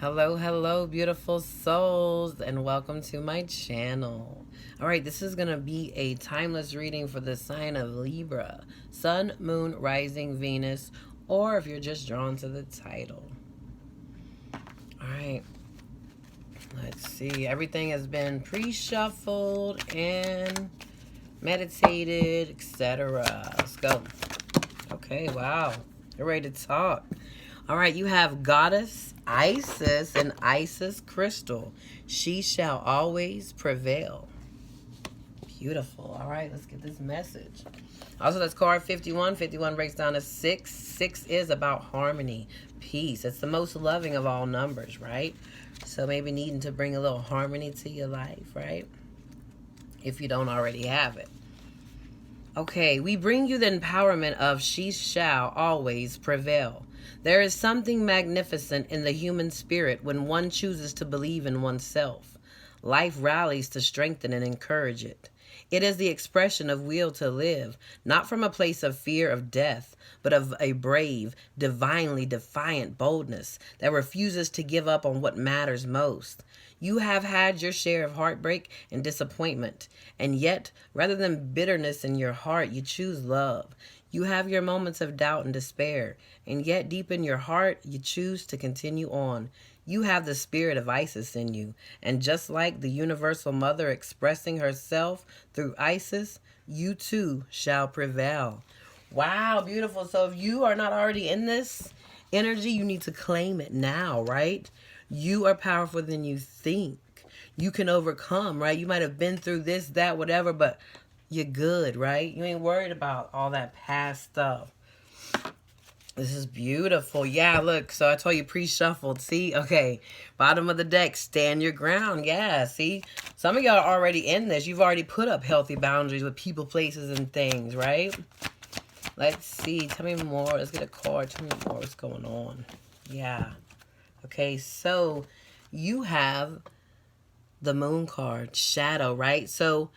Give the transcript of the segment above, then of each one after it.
Hello, hello, beautiful souls, and welcome to my channel. All right, this is going to be a timeless reading for the sign of Libra, Sun, Moon, Rising, Venus, or if you're just drawn to the title. All right, let's see. Everything has been pre-shuffled and meditated, etc. Let's go. Okay, wow. You're ready to talk. All right, you have Goddess Isis and Isis Crystal. She shall always prevail. Beautiful. All right, let's get this message. Also, that's card 51. 51 breaks down to 6. 6 is about harmony, peace. It's the most loving of all numbers, right? So maybe needing to bring a little harmony to your life, right? If you don't already have it. Okay, we bring you the empowerment of she shall always prevail. There is something magnificent in the human spirit when one chooses to believe in oneself. Life rallies to strengthen and encourage it. It is the expression of will to live, not from a place of fear of death, but of a brave, divinely defiant boldness that refuses to give up on what matters most. You have had your share of heartbreak and disappointment, and yet, rather than bitterness in your heart, you choose love. You have your moments of doubt and despair, and yet deep in your heart, you choose to continue on. You have the spirit of Isis in you, and just like the universal mother expressing herself through Isis, you too shall prevail. Wow, beautiful. So if you are not already in this energy, you need to claim it now, right? You are powerful than you think. You can overcome, right? You might have been through this, that, whatever, but you're good, right? You ain't worried about all that past stuff. This is beautiful. Yeah, look, so I told you pre-shuffled. See? Okay. Bottom of the deck, stand your ground. Yeah, see? Some of y'all are already in this. You've already put up healthy boundaries with people, places, and things, right? Let's see. Tell me more. Let's get a card. Tell me more what's going on. Yeah. Okay, so you have the moon card, shadow, right? So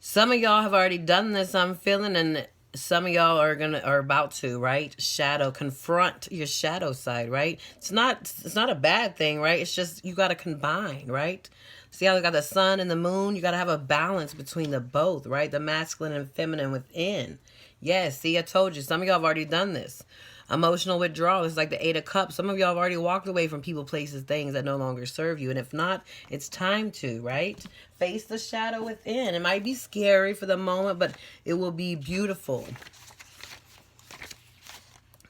some of y'all have already done this, I'm feeling, and some of y'all are about to, right? Shadow, confront your shadow side, right? It's not a bad thing, right? It's just you got to combine, right? See how they got the sun and the moon? You got to have a balance between the both, right? The masculine and feminine within. Yes, see, I told you. Some of y'all have already done this. Emotional withdrawal is like the 8 of Cups. Some of y'all have already walked away from people, places, things that no longer serve you. And if not, it's time to, right? Face the shadow within. It might be scary for the moment, but it will be beautiful.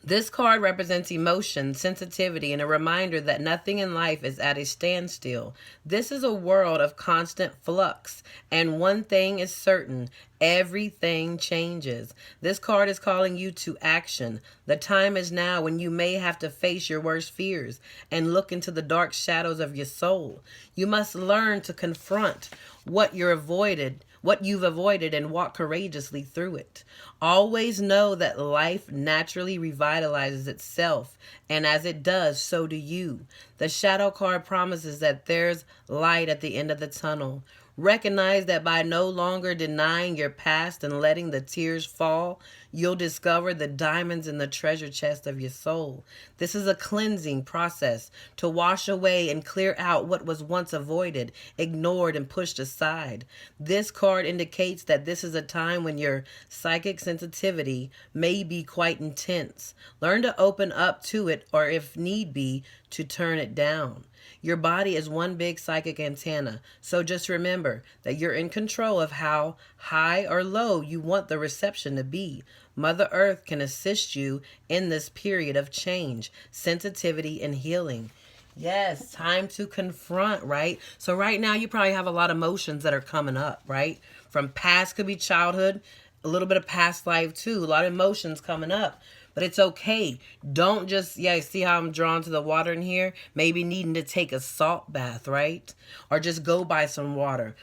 This card represents emotion, sensitivity, and a reminder that nothing in life is at a standstill. This is a world of constant flux, and one thing is certain, everything changes. This card is calling you to action. The time is now when you may have to face your worst fears and look into the dark shadows of your soul. You must learn to confront what you've avoided and walk courageously through it. Always know that life naturally revitalizes itself, and as it does, so do you. The shadow card promises that there's light at the end of the tunnel. Recognize that by no longer denying your past and letting the tears fall, you'll discover the diamonds in the treasure chest of your soul. This is a cleansing process to wash away and clear out what was once avoided, ignored, and pushed aside. This card indicates that this is a time when your psychic sensitivity may be quite intense. Learn to open up to it, or if need be, to turn it down. Your body is one big psychic antenna, so just remember that you're in control of how high or low you want the reception to be. Mother Earth can assist you in this period of change, sensitivity, and healing. Yes, time to confront, right? So right now you probably have a lot of emotions that are coming up, right? From past, could be childhood, a little bit of past life too, a lot of emotions coming up. But it's okay. Don't just, see how I'm drawn to the water in here? Maybe needing to take a salt bath, right? Or just go by some water.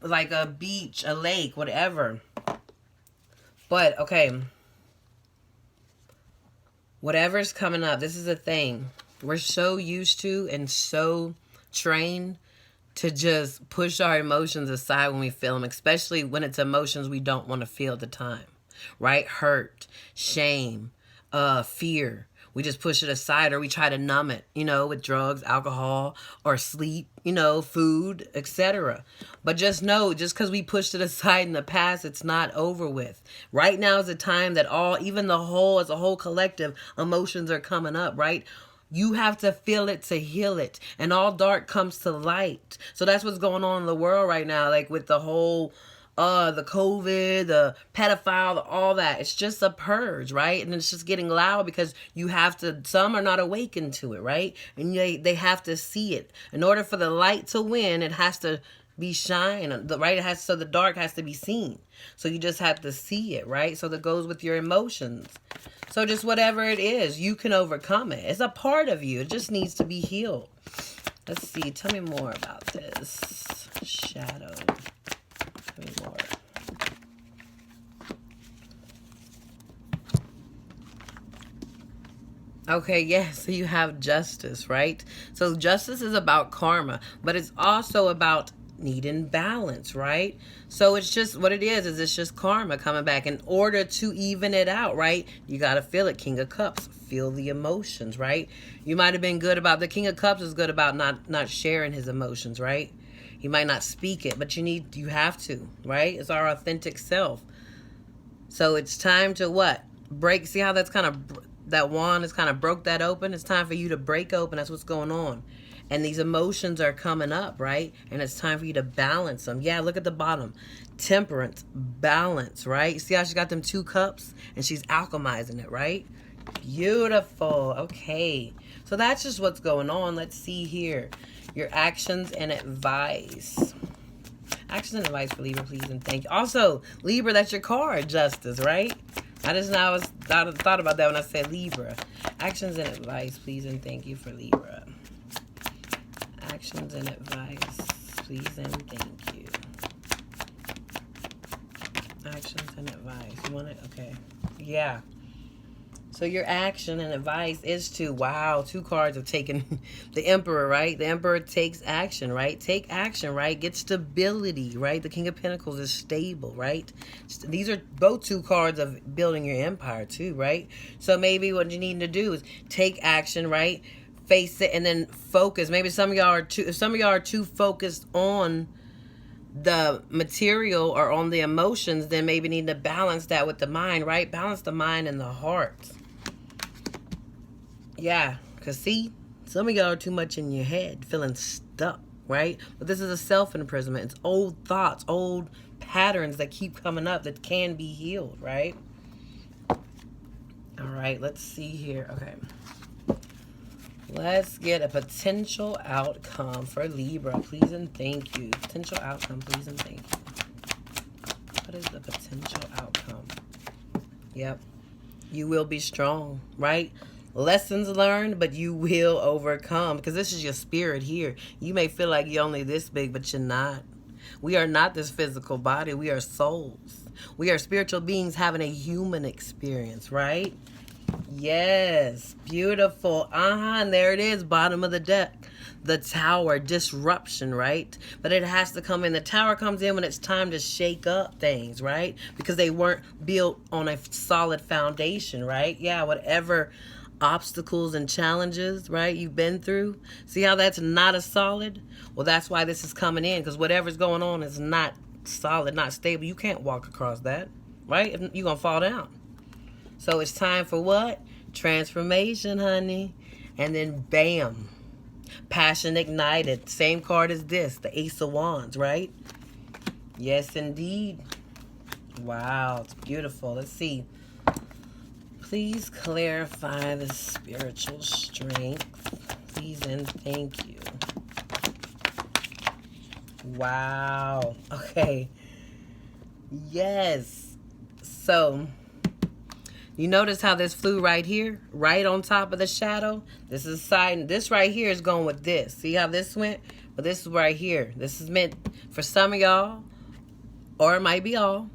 Like a beach, a lake, whatever. But, okay. Whatever's coming up, this is the thing. We're so used to and so trained to just push our emotions aside when we feel them, especially when it's emotions we don't want to feel at the time. Right? Hurt, shame, fear. We just push it aside, or we try to numb it, you know, with drugs, alcohol, or sleep, you know, food, etc. But just know, just because we pushed it aside in the past, it's not over with. Right now is the time that even the whole, as a whole collective, emotions are coming up, right? You have to feel it to heal it. And all dark comes to light. So that's what's going on in the world right now, like with the whole the COVID, the pedophile, all that. It's just a purge, right? And it's just getting loud because you have to, some are not awakened to it, right? And they have to see it. In order for the light to win, it has to be shine, right? So the dark has to be seen. So you just have to see it, right? So that goes with your emotions. So just whatever it is, you can overcome it. It's a part of you. It just needs to be healed. Let's see. Tell me more about this shadow. Tell me more. Okay, yes, so you have justice, right? So justice is about karma, but it's also about needing balance, right? So it's just what it is it's just karma coming back. In order to even it out, right, you got to feel it. King of Cups, feel the emotions, right? You might have been good about, the King of Cups is good about not sharing his emotions, right? He might not speak it, but you have to, right? It's our authentic self. So it's time to what? Break. See how that's kind of, that wand is kind of broke that open? It's time for you to break open. That's what's going on. And these emotions are coming up, right? And it's time for you to balance them. Yeah, look at the bottom. Temperance, balance, right? See how she got them 2 cups? And she's alchemizing it, right? Beautiful. Okay. So that's just what's going on. Let's see here. Your actions and advice. Actions and advice for Libra, please and thank you. Also, Libra, that's your card, justice, right? I just now thought about that when I said Libra. Actions and advice, please and thank you for Libra. Actions and advice, please and thank you. Actions and advice. You want it? Okay. Yeah. So your action and advice is to, wow, 2 cards have taken the Emperor, right? The Emperor takes action, right? Take action, right? Get stability, right? The King of Pentacles is stable, right? These are both 2 cards of building your empire too, right? So maybe what you need to do is take action, right? Face it and then focus. Maybe some of y'all are too focused on the material or on the emotions, then maybe need to balance that with the mind, right? Balance the mind and the heart. Yeah, because see, some of y'all are too much in your head, feeling stuck, right? But this is a self-imprisonment. It's old thoughts, old patterns that keep coming up that can be healed, right? All right, let's see here. Okay. Let's get a potential outcome for Libra, please and thank you. Potential outcome, please and thank you. What is the potential outcome? Yep. You will be strong, right? Lessons learned, but you will overcome, because this is your spirit here. You may feel like you're only this big, but you're not. We are not this physical body. We are souls. We are spiritual beings having a human experience, right? Yes, beautiful. And there it is, bottom of the deck. The Tower, disruption, right? But it has to come in. The Tower comes in when it's time to shake up things, right? Because they weren't built on a solid foundation, right? Yeah, whatever obstacles and challenges, right, you've been through. See how that's not a solid? Well, that's why this is coming in, because whatever's going on is not solid, not stable. You can't walk across that, right? You're going to fall down. So it's time for what? Transformation, honey. And then bam. Passion ignited. Same card as this. The Ace of Wands, right? Yes, indeed. Wow. It's beautiful. Let's see. Please clarify the spiritual strength. Please and thank you. Wow. Okay. Yes. So you notice how this flew right here, right on top of the shadow? This is side. This right here is going with this. See how this went? But this is right here. This is meant for some of y'all, or it might be all.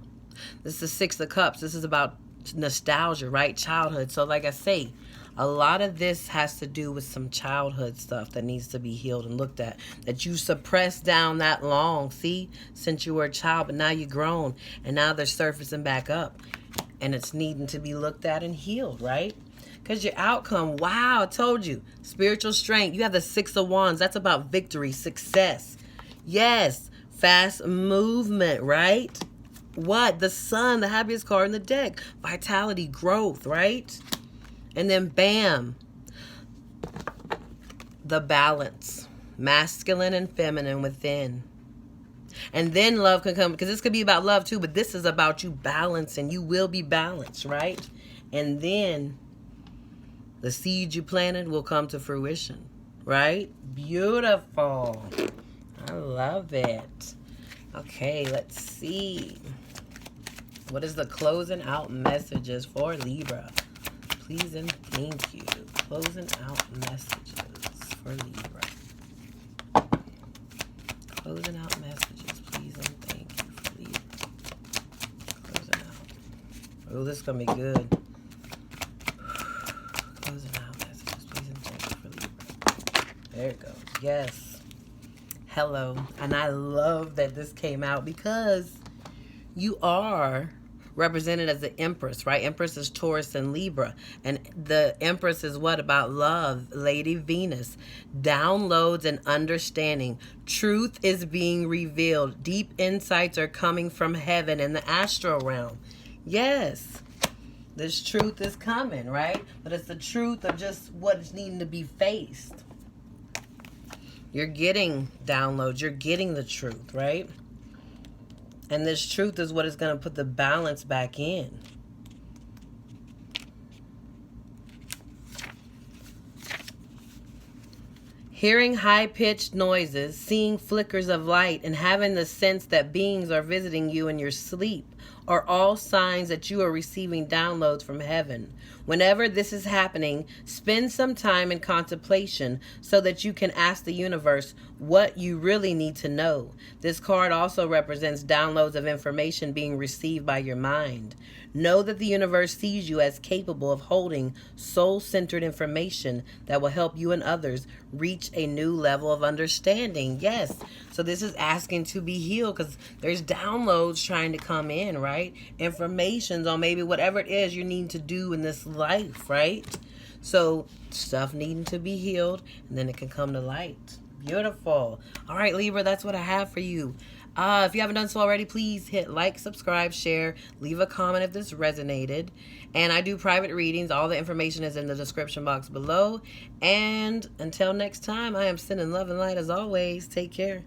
This is 6 of Cups. This is about nostalgia, right? Childhood. So like I say, a lot of this has to do with some childhood stuff that needs to be healed and looked at, that you suppressed down that long, see, since you were a child, but now you're grown, and now they're surfacing back up. And it's needing to be looked at and healed, right? Because your outcome, wow, I told you. Spiritual strength. You have the Six of Wands. That's about victory, success. Yes. Fast movement, right? What? The Sun, the happiest card in the deck. Vitality, growth, right? And then bam. The balance. Masculine and feminine within. And then love can come, because this could be about love too, but this is about you balancing. You will be balanced, right? And then the seed you planted will come to fruition, right? Beautiful. I love it. Okay, let's see. What is the closing out messages for Libra? Please and thank you. Closing out messages for Libra. Closing out messages, please and thank you for Libra. Closing out. Oh, this is going to be good. Closing out messages, please and thank you for Libra. There it goes. Yes. Hello. And I love that this came out because you are represented as the Empress, right? Empress is Taurus and Libra. And the Empress is what? About love, Lady Venus. Downloads and understanding. Truth is being revealed. Deep insights are coming from heaven and the astral realm. Yes. This truth is coming, right? But it's the truth of just what's needing to be faced. You're getting downloads. You're getting the truth, right? And this truth is what is going to put the balance back in. Hearing high-pitched noises, seeing flickers of light, and having the sense that beings are visiting you in your sleep are all signs that you are receiving downloads from heaven. Whenever this is happening, spend some time in contemplation so that you can ask the universe what you really need to know. This card also represents downloads of information being received by your mind. Know that the universe sees you as capable of holding soul-centered information that will help you and others reach a new level of understanding. Yes. So this is asking to be healed because there's downloads trying to come in, right? Informations on maybe whatever it is you need to do in this life, right? So stuff needing to be healed, and then it can come to light. Beautiful. All right, Libra, that's what I have for you. If you haven't done so already, please hit like, subscribe, share, leave a comment if this resonated. And I do private readings. All the information is in the description box below. And until next time, I am sending love and light as always. Take care.